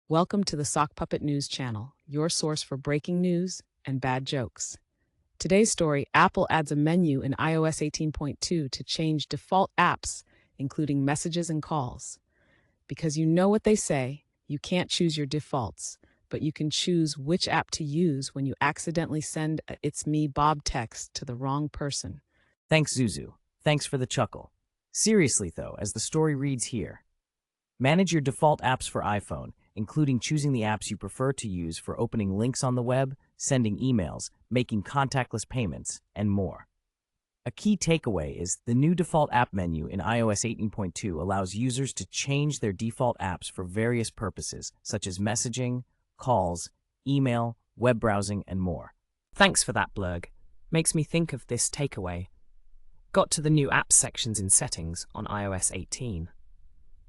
Welcome to the Sock Puppet News Channel, your source for breaking news and bad jokes. Today's story: Apple adds a menu in iOS 18.2 to change default apps, including messages and calls. Because you know what they say, you can't choose your defaults, but you can choose which app to use when you accidentally send a "It's me, Bob" text to the wrong person. Thanks, Zuzu. Thanks for the chuckle. Seriously, though, as the story reads here, manage your default apps for iPhone, including choosing the apps you prefer to use for opening links on the web, sending emails, making contactless payments, and more. A key takeaway is the new default app menu in iOS 18.2 allows users to change their default apps for various purposes, such as messaging, calls, email, web browsing, and more. Thanks for that, Blurg. Makes me think of this takeaway. Got to the new apps sections in Settings on iOS 18.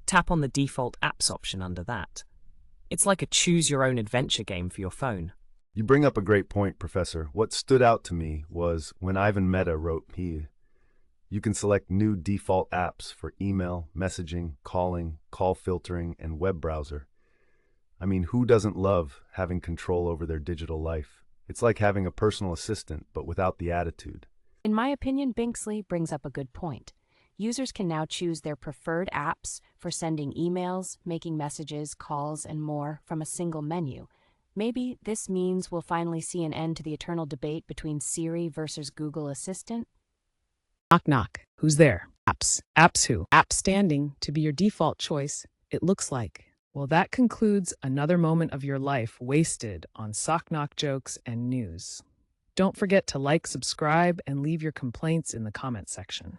Tap on the default apps option under that. It's like a choose-your-own-adventure game for your phone. You bring up a great point, Professor. What stood out to me was when Ivan Mehta wrote you can select new default apps for email, messaging, calling, call filtering, and web browser. I mean, who doesn't love having control over their digital life? It's like having a personal assistant, but without the attitude. In my opinion, Binksley brings up a good point. Users can now choose their preferred apps for sending emails, making messages, calls, and more from a single menu. Maybe this means we'll finally see an end to the eternal debate between Siri versus Google Assistant. Knock knock. Who's there? Apps. Apps who? Apps standing to be your default choice, it looks like. Well, that concludes another moment of your life wasted on sock knock jokes and news. Don't forget to like, subscribe, and leave your complaints in the comment section.